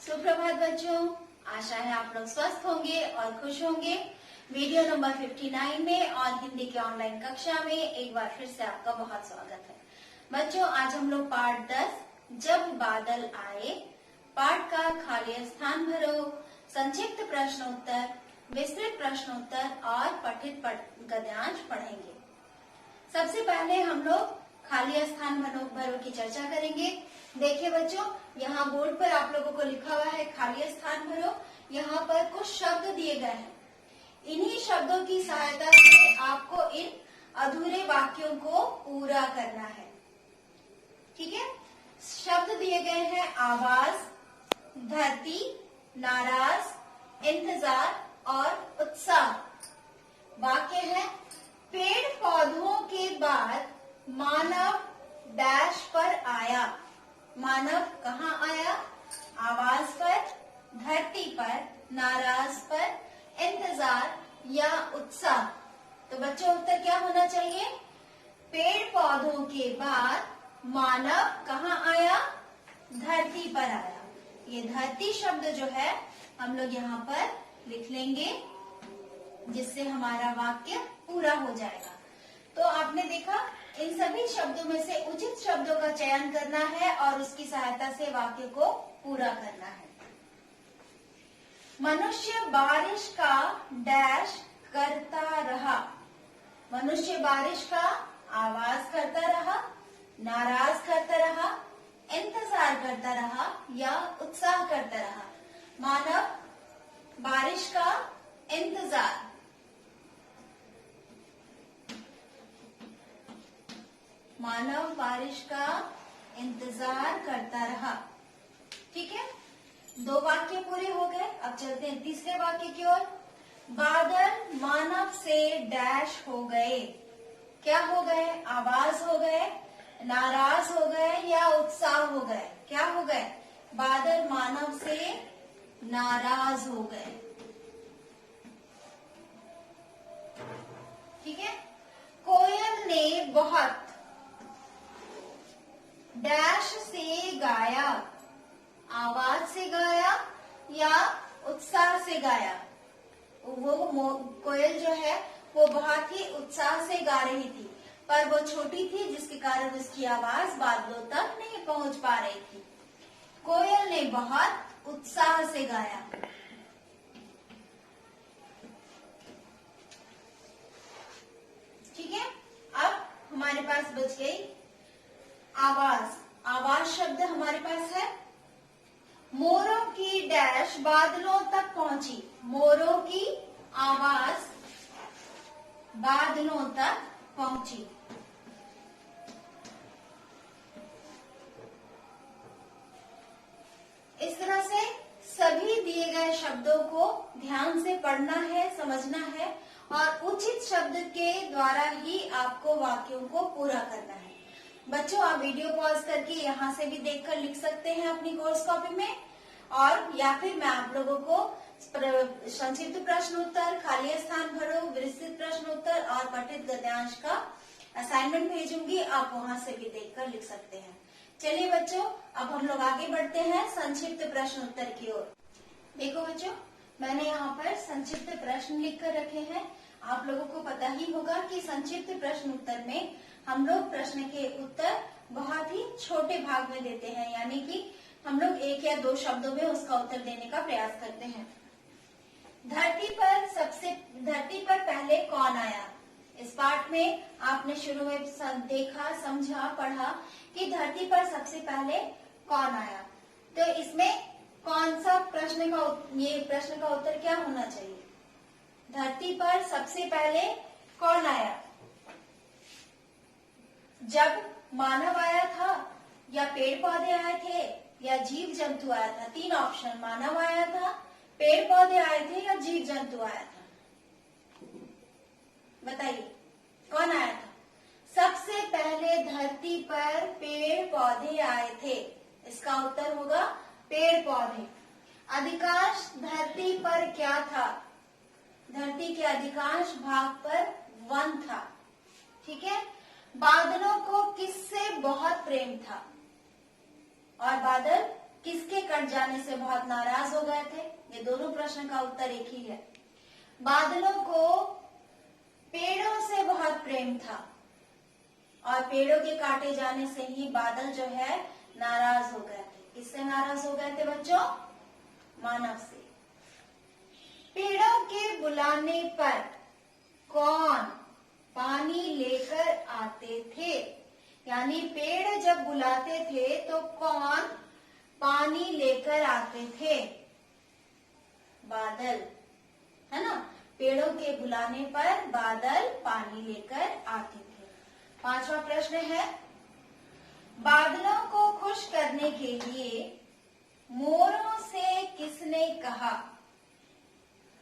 सुप्रभात बच्चों, आशा है आप लोग स्वस्थ होंगे और खुश होंगे। वीडियो नंबर 59 में और हिंदी के ऑनलाइन कक्षा में एक बार फिर से आपका बहुत स्वागत है। बच्चों, आज हम लोग पाठ 10 जब बादल आए पाठ का खाली स्थान भरो, संक्षिप्त प्रश्न उत्तर, विस्तृत प्रश्न उत्तर और पठित गद्यांश पढ़ेंगे। सबसे पहले हम लोग खाली स्थान भरो की चर्चा करेंगे। देखिए बच्चों, यहाँ बोर्ड पर आप लोगों को लिखा हुआ है खाली स्थान भरो। यहाँ पर कुछ शब्द दिए गए हैं। इन्हीं शब्दों की सहायता से आपको इन अधूरे वाक्यों को पूरा करना है। ठीक है, शब्द दिए गए हैं आवाज, धरती, नाराज, इंतजार और उत्साह। वाक्य है पेड़ पौधों के बाद मानव डैश पर आया। मानव कहाँ आया? आवाज पर, धरती पर, नाराज पर, इंतजार या उत्साह। तो बच्चों उत्तर क्या होना चाहिए? पेड़ पौधों के बाद मानव कहाँ आया? धरती पर आया। ये धरती शब्द जो है हम लोग यहाँ पर लिख लेंगे, जिससे हमारा वाक्य पूरा हो जाएगा। तो आपने देखा, इन सभी शब्दों में से उचित शब्दों का चयन करना है और उसकी सहायता से वाक्य को पूरा करना है। मनुष्य बारिश का डैश करता रहा। मनुष्य बारिश का आवाज करता रहा, नाराज करता रहा, इंतजार करता रहा या उत्साह करता रहा। मानव बारिश का इंतजार, मानव बारिश का इंतजार करता रहा। ठीक है, दो वाक्य पूरे हो गए। अब चलते हैं तीसरे वाक्य की ओर। बादल मानव से डैश हो गए। क्या हो गए? आवाज हो गए, नाराज हो गए या उत्साह हो गए। क्या हो गए? बादल मानव से नाराज हो गए। ठीक है, कोयल ने बहुत डैश से गाया। आवाज से गाया या उत्साह से गाया। वो कोयल जो है वो बहुत ही उत्साह से गा रही थी, पर वो छोटी थी जिसके कारण उसकी आवाज बादलों तक नहीं पहुंच पा रही थी। कोयल ने बहुत उत्साह से गाया। ठीक है, अब हमारे पास बच गई आवाज। आवाज शब्द हमारे पास है मोरों की डैश बादलों तक पहुंची। मोरों की आवाज बादलों तक पहुंची। इस तरह से सभी दिए गए शब्दों को ध्यान से पढ़ना है, समझना है और उचित शब्द के द्वारा ही आपको वाक्यों को पूरा करना है। बच्चों, आप वीडियो पॉज करके यहाँ से भी देखकर लिख सकते हैं अपनी कोर्स कॉपी में, और या फिर मैं आप लोगों को संक्षिप्त प्रश्न उत्तर, खाली स्थान भरो, विस्तृत प्रश्न उत्तर और पठित गद्यांश का असाइनमेंट भेजूंगी। आप वहां से भी देखकर लिख सकते हैं। चलिए बच्चों, अब हम लोग आगे बढ़ते हैं संक्षिप्त प्रश्न उत्तर की ओर। देखो बच्चों, मैंने यहाँ पर संक्षिप्त प्रश्न लिख कर रखे हैं। आप लोगों को पता ही होगा कि संक्षिप्त प्रश्न उत्तर में हम लोग प्रश्न के उत्तर बहुत ही छोटे भाग में देते हैं, यानी कि हम लोग एक या दो शब्दों में उसका उत्तर देने का प्रयास करते हैं। धरती पर पहले कौन आया? इस पाठ में आपने शुरू में देखा, समझा, पढ़ा कि धरती पर सबसे पहले कौन आया। तो इसमें कौन सा प्रश्न का उत्तर क्या होना चाहिए? धरती पर सबसे पहले कौन आया? जब मानव आया था या पेड़ पौधे आए थे या जीव जंतु आया था? तीन ऑप्शन, मानव आया था, पेड़ पौधे आए थे या जीव जंतु आया था। बताइए कौन आया था? सबसे पहले धरती पर पेड़ पौधे आए थे। इसका उत्तर होगा पेड़ पौधे। अधिकांश धरती पर क्या था? धरती के अधिकांश भाग पर वन था। ठीक है, बादलों को किससे बहुत प्रेम था? और बादल किसके कट जाने से बहुत नाराज हो गए थे? ये दोनों प्रश्न का उत्तर एक ही है। बादलों को पेड़ों से बहुत प्रेम था और पेड़ों के काटे जाने से ही बादल जो है नाराज हो गए थे। किससे नाराज हो गए थे बच्चों? मानव से। पेड़ों के बुलाने पर कौन पानी लेकर आते थे? यानी पेड़ जब बुलाते थे तो कौन पानी लेकर आते थे? बादल, है ना। पेड़ों के बुलाने पर बादल पानी लेकर आते थे। पांचवा प्रश्न है, बादलों को खुश करने के लिए मोरों से किसने कहा?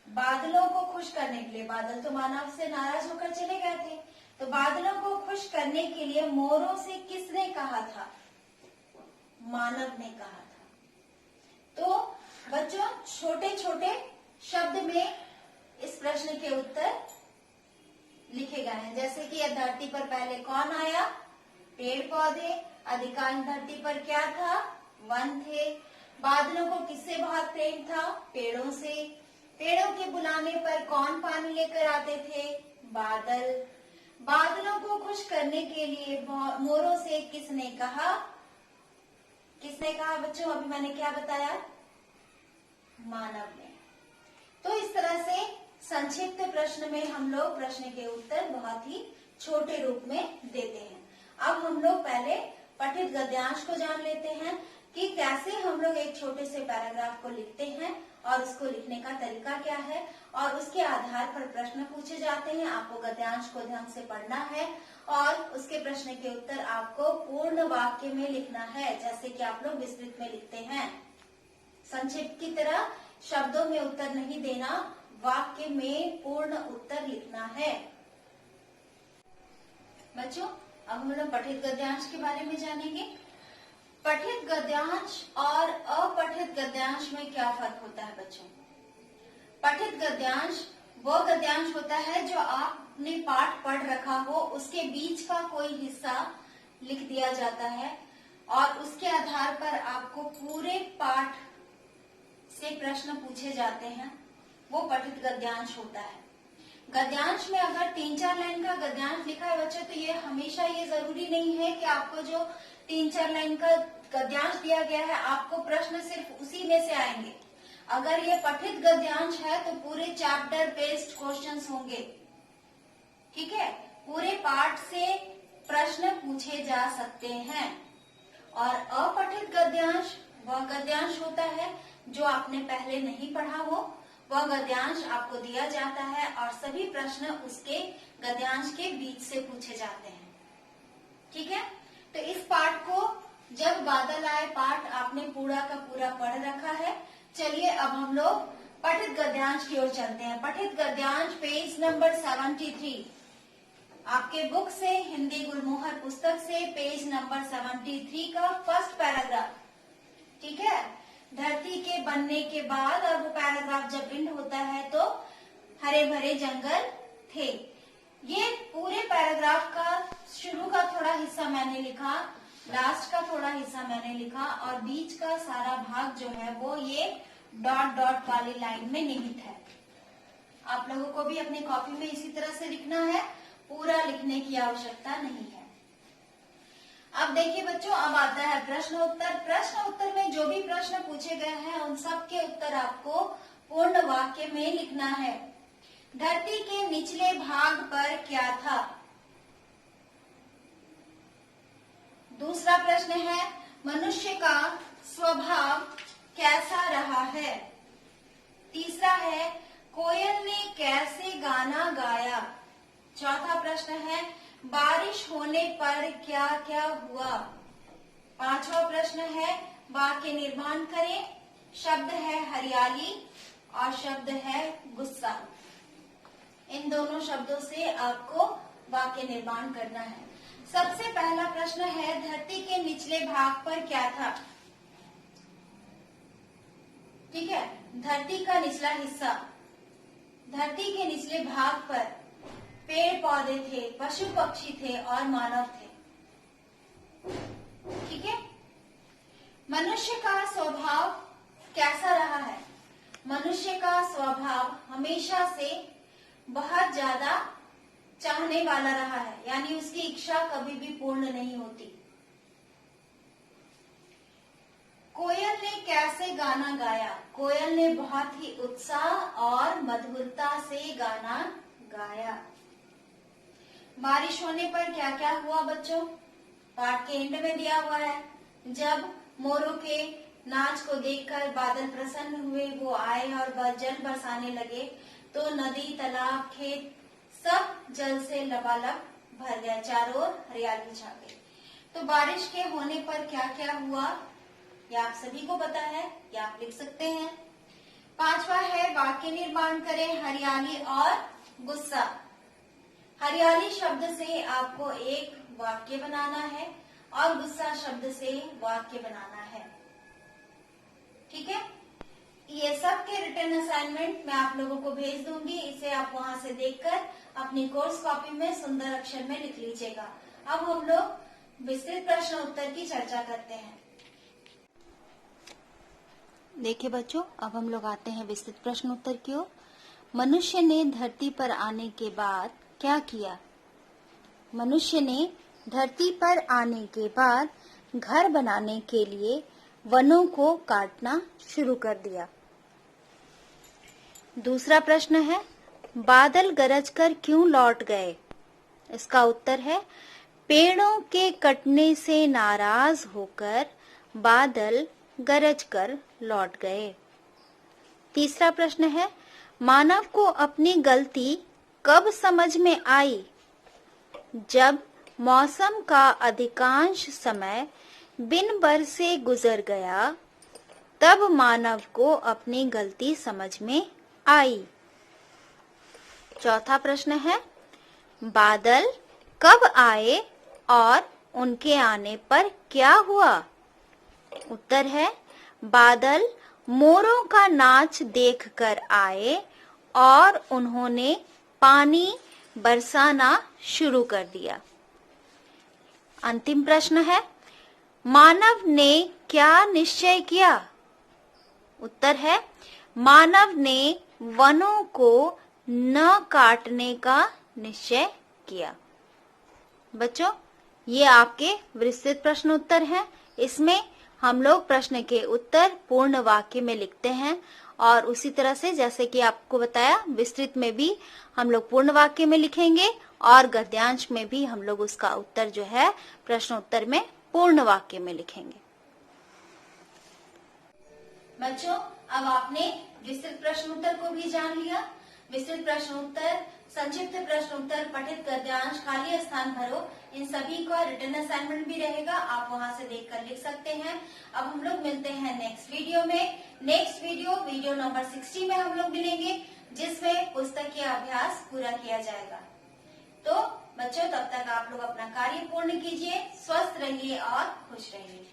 बादलों को खुश करने के लिए, बादल तो मानव से नाराज होकर चले गए थे, तो बादलों को खुश करने के लिए मोरों से किसने कहा था? मानव ने कहा था। तो बच्चों छोटे छोटे शब्द में इस प्रश्न के उत्तर लिखे गए हैं। जैसे कि धरती पर पहले कौन आया? पेड़ पौधे। अधिकांश धरती पर क्या था? वन थे। बादलों को किससे बहुत प्रेम था? पेड़ों से। पेड़ों के बुलाने पर कौन पानी लेकर आते थे? बादल। बादलों को खुश करने के लिए मोरों से किसने कहा? किसने कहा बच्चों? अभी मैंने क्या बताया? मानव ने। तो इस तरह से संक्षिप्त प्रश्न में हम लोग प्रश्न के उत्तर बहुत ही छोटे रूप में देते हैं। अब हम लोग पहले पठित गद्यांश को जान लेते हैं कि कैसे हम लोग एक छोटे से पैराग्राफ को लिखते हैं और उसको लिखने का तरीका क्या है, और उसके आधार पर प्रश्न पूछे जाते हैं। आपको गद्यांश को ध्यान से पढ़ना है और उसके प्रश्न के उत्तर आपको पूर्ण वाक्य में लिखना है, जैसे कि आप लोग विस्तृत में लिखते हैं। संक्षिप्त की तरह शब्दों में उत्तर नहीं देना, वाक्य में पूर्ण उत्तर लिखना है। बच्चों अब हम लोग पठित गद्यांश के बारे में जानेंगे। पठित गद्यांश और अपठित गद्यांश में क्या फर्क होता है बच्चों? पठित गद्यांश वो गद्यांश होता है जो आपने पाठ पढ़ रखा हो, उसके बीच का कोई हिस्सा लिख दिया जाता है और उसके आधार पर आपको पूरे पाठ से प्रश्न पूछे जाते हैं, वो पठित गद्यांश होता है। गद्यांश में अगर 3-4 लाइन का गद्यांश लिखा है बच्चों, तो ये हमेशा ये जरूरी नहीं है कि आपको जो 3-4 लाइन का गद्यांश दिया गया है आपको प्रश्न सिर्फ उसी में से आएंगे। अगर ये पठित गद्यांश है तो पूरे चैप्टर बेस्ड क्वेश्चंस होंगे, ठीक है। पूरे पाठ से प्रश्न पूछे जा सकते हैं। और अपठित गद्यांश वह गद्यांश होता है जो आपने पहले नहीं पढ़ा हो, वह गद्यांश आपको दिया जाता है और सभी प्रश्न उसके गद्यांश के बीच से पूछे जाते हैं, ठीक है। तो इस पाठ को जब बादल आए पाठ आपने पूरा का पूरा पढ़ रखा है। चलिए अब हम लोग पठित गद्यांश की ओर चलते हैं। पठित गद्यांश पेज नंबर 73 आपके बुक से, हिंदी गुलमोहर पुस्तक से, पेज नंबर 73 का फर्स्ट पैराग्राफ, ठीक है। धरती के बनने के बाद और वो पैराग्राफ जब एंड होता है तो हरे भरे जंगल थे। ये पूरे पैराग्राफ का शुरू का थोड़ा हिस्सा मैंने लिखा, लास्ट का थोड़ा हिस्सा मैंने लिखा और बीच का सारा भाग जो है वो ये डॉट डॉट वाली लाइन में निहित है। आप लोगों को भी अपनी कॉपी में इसी तरह से लिखना है, पूरा लिखने की आवश्यकता नहीं है। अब देखिए बच्चों, अब आता है प्रश्न उत्तर। प्रश्न उत्तर में जो भी प्रश्न पूछे गए हैं उन सब के उत्तर आपको पूर्ण वाक्य में लिखना है। धरती के निचले भाग पर क्या था? दूसरा प्रश्न है, मनुष्य का स्वभाव कैसा रहा है? तीसरा है, कोयल ने कैसे गाना गाया? चौथा प्रश्न है, बारिश होने पर क्या क्या हुआ? पांचवा प्रश्न है, वाक्य निर्माण करें। शब्द है हरियाली और शब्द है गुस्सा। इन दोनों शब्दों से आपको वाक्य निर्माण करना है। सबसे पहला प्रश्न है, धरती के निचले भाग पर क्या था? ठीक है, धरती का निचला हिस्सा, धरती के निचले भाग पर पेड़ पौधे थे, पशु पक्षी थे और मानव थे, ठीक है। मनुष्य का स्वभाव कैसा रहा है? मनुष्य का स्वभाव हमेशा से बहुत ज्यादा चाहने वाला रहा है, यानी उसकी इच्छा कभी भी पूर्ण नहीं होती। कोयल ने कैसे गाना गाया? कोयल ने बहुत ही उत्साह और मधुरता से गाना गाया। बारिश होने पर क्या क्या हुआ बच्चों? पाठ के एंड में दिया हुआ है। जब मोरों के नाच को देखकर बादल प्रसन्न हुए, वो आए और जल बरसाने लगे, तो नदी, तालाब, खेत सब जल से लबालब भर गया, चारों ओर हरियाली छा गई। तो बारिश के होने पर क्या क्या हुआ, ये आप सभी को पता है, ये आप लिख सकते हैं। 5वां है वाक्य निर्माण करें, हरियाली और गुस्सा। हरियाली शब्द से आपको एक वाक्य बनाना है और गुस्सा शब्द से वाक्य बनाना है। ठीक है, ये सब के रिटन असाइनमेंट मैं आप लोगों को भेज दूंगी। इसे आप वहां से देखकर अपनी कोर्स कॉपी में सुंदर अक्षर में लिख लीजिएगा। अब हम लोग विस्तृत प्रश्न उत्तर की चर्चा करते हैं। देखिए बच्चों, अब हम लोग आते हैं विस्तृत प्रश्न उत्तर की ओर। मनुष्य ने धरती पर आने के बाद क्या किया? मनुष्य ने धरती पर आने के बाद घर बनाने के लिए वनों को काटना शुरू कर दिया। दूसरा प्रश्न है, बादल गरजकर क्यों लौट गए? इसका उत्तर है, पेड़ों के कटने से नाराज होकर बादल गरजकर लौट गए। तीसरा प्रश्न है, मानव को अपनी गलती कब समझ में आई? जब मौसम का अधिकांश समय बिन बरसे गुजर गया, तब मानव को अपनी गलती समझ में आई। चौथा प्रश्न है, बादल कब आए और उनके आने पर क्या हुआ? उत्तर है, बादल मोरों का नाच देखकर आए और उन्होंने पानी बरसाना शुरू कर दिया। अंतिम प्रश्न है, मानव ने क्या निश्चय किया? उत्तर है, मानव ने वनों को न काटने का निश्चय किया। बच्चों, ये आपके विस्तृत प्रश्न उत्तर हैं। इसमें हम लोग प्रश्न के उत्तर पूर्ण वाक्य में लिखते हैं और उसी तरह से जैसे कि आपको बताया, विस्तृत में भी हम लोग पूर्ण वाक्य में लिखेंगे और गद्यांश में भी हम लोग उसका उत्तर जो है प्रश्न उत्तर में पूर्ण वाक्य में लिखेंगे। बच्चों, अब आपने विस्तृत प्रश्न उत्तर को भी जान लिया। विस्तृत प्रश्न उत्तर, संक्षिप्त प्रश्न उत्तर, पठित गद्यांश, खाली स्थान भरो, इन सभी का रिटन असाइनमेंट भी रहेगा, आप वहां से देखकर लिख सकते हैं। अब हम लोग मिलते हैं नेक्स्ट वीडियो में। नेक्स्ट वीडियो नंबर 60 में हम लोग मिलेंगे, जिसमें पुस्तकीय अभ्यास पूरा किया जाएगा। तो बच्चों, तब तक आप लोग अपना कार्य पूर्ण कीजिए, स्वस्थ रहिए और खुश रहिए।